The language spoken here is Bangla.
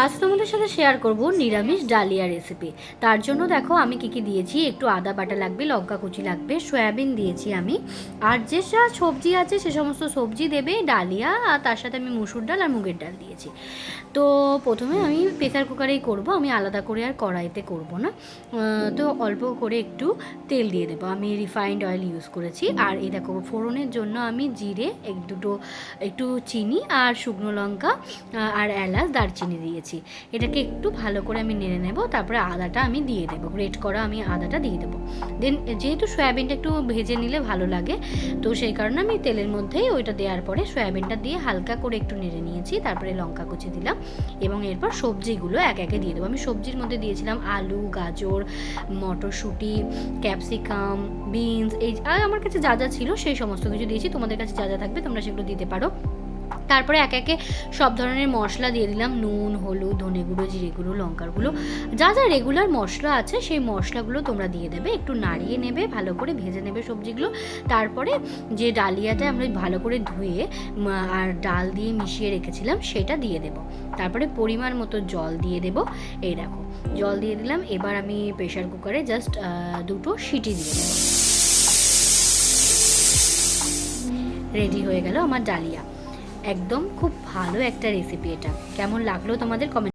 আজ তোমাদের সাথে শেয়ার করব নিরামিষ ডালিয়া রেসিপি। তার জন্য দেখো আমি কি কি দিয়েছি। একটু আদা বাটা লাগবে, লঙ্কা কুচি লাগবে, সয়াবিন দিয়েছি আমি, আর যে সবজি আছে সে সমস্ত সবজি দেবে, ডালিয়া, আর তার সাথে আমি মুসুর ডাল আর মুগের ডাল দিয়েছি। তো প্রথমে আমি প্রেসার কুকারেই করব, আমি আলাদা করে আর কড়াইতে করব না। তো অল্প করে একটু তেল দিয়ে দেবো, আমি রিফাইন্ড অয়েল ইউজ করেছি। আর এই দেখো ফোড়নের জন্য আমি জিরে, একটু চিনি আর শুকনো লঙ্কা আর এলাচ দারচিনি দিয়েছি। এটাকে একটু ভালো করে আমি নেড়ে নেব, তারপরে আদাটা আমি দিয়ে দেবো, গ্রেট করা আমি আদাটা দিয়ে দেবো। দেন যেহেতু সয়াবিনটা একটু ভেজে নিলে ভালো লাগে, তো সেই কারণে আমি তেলের মধ্যেই ওইটা দেওয়ার পরে সয়াবিনটা দিয়ে হালকা করে একটু নেড়ে নিয়েছি। তারপরে লঙ্কা কুচি দিলাম এবং এরপর সবজিগুলো এক একে দিয়ে দেবো। আমি সবজির মধ্যে দিয়েছিলাম আলু, গাজর, মটরশুঁটি, ক্যাপসিকাম, বিনস, এই আর আমার কাছে যা যা ছিল সেই সমস্ত কিছু দিয়েছি। তোমাদের কাছে যা যা থাকবে তোমরা সেগুলো দিতে পারো। তারপরে এক একে সব ধরনের মশলা দিয়ে দিলাম, নুন, হলুদ, ধনে গুঁড়ো, জিরে গুঁড়ো, লঙ্কার গুঁড়ো, যা যা রেগুলার মশলা আছে সেই মশলাগুলো তোমরা দিয়ে দেবে। একটু নাড়িয়ে নেবে, ভালো করে ভেজে নেবে সবজিগুলো। তারপরে যে ডালিয়াটা আমরা ভালো করে ধুয়ে আর ডাল দিয়ে মিশিয়ে রেখেছিলাম সেটা দিয়ে দেব। তারপরে পরিমাণ মতো জল দিয়ে দেব। এই দেখো জল দিয়ে দিলাম। এবার আমি প্রেশার কুকারে জাস্ট দুটো সিটি দিয়ে দেবো। রেডি হয়ে গেল আমার ডালিয়া। একদম খুব ভালো একটা রেসিপি। এটা কেমন লাগলো তোমাদের কমেন্ট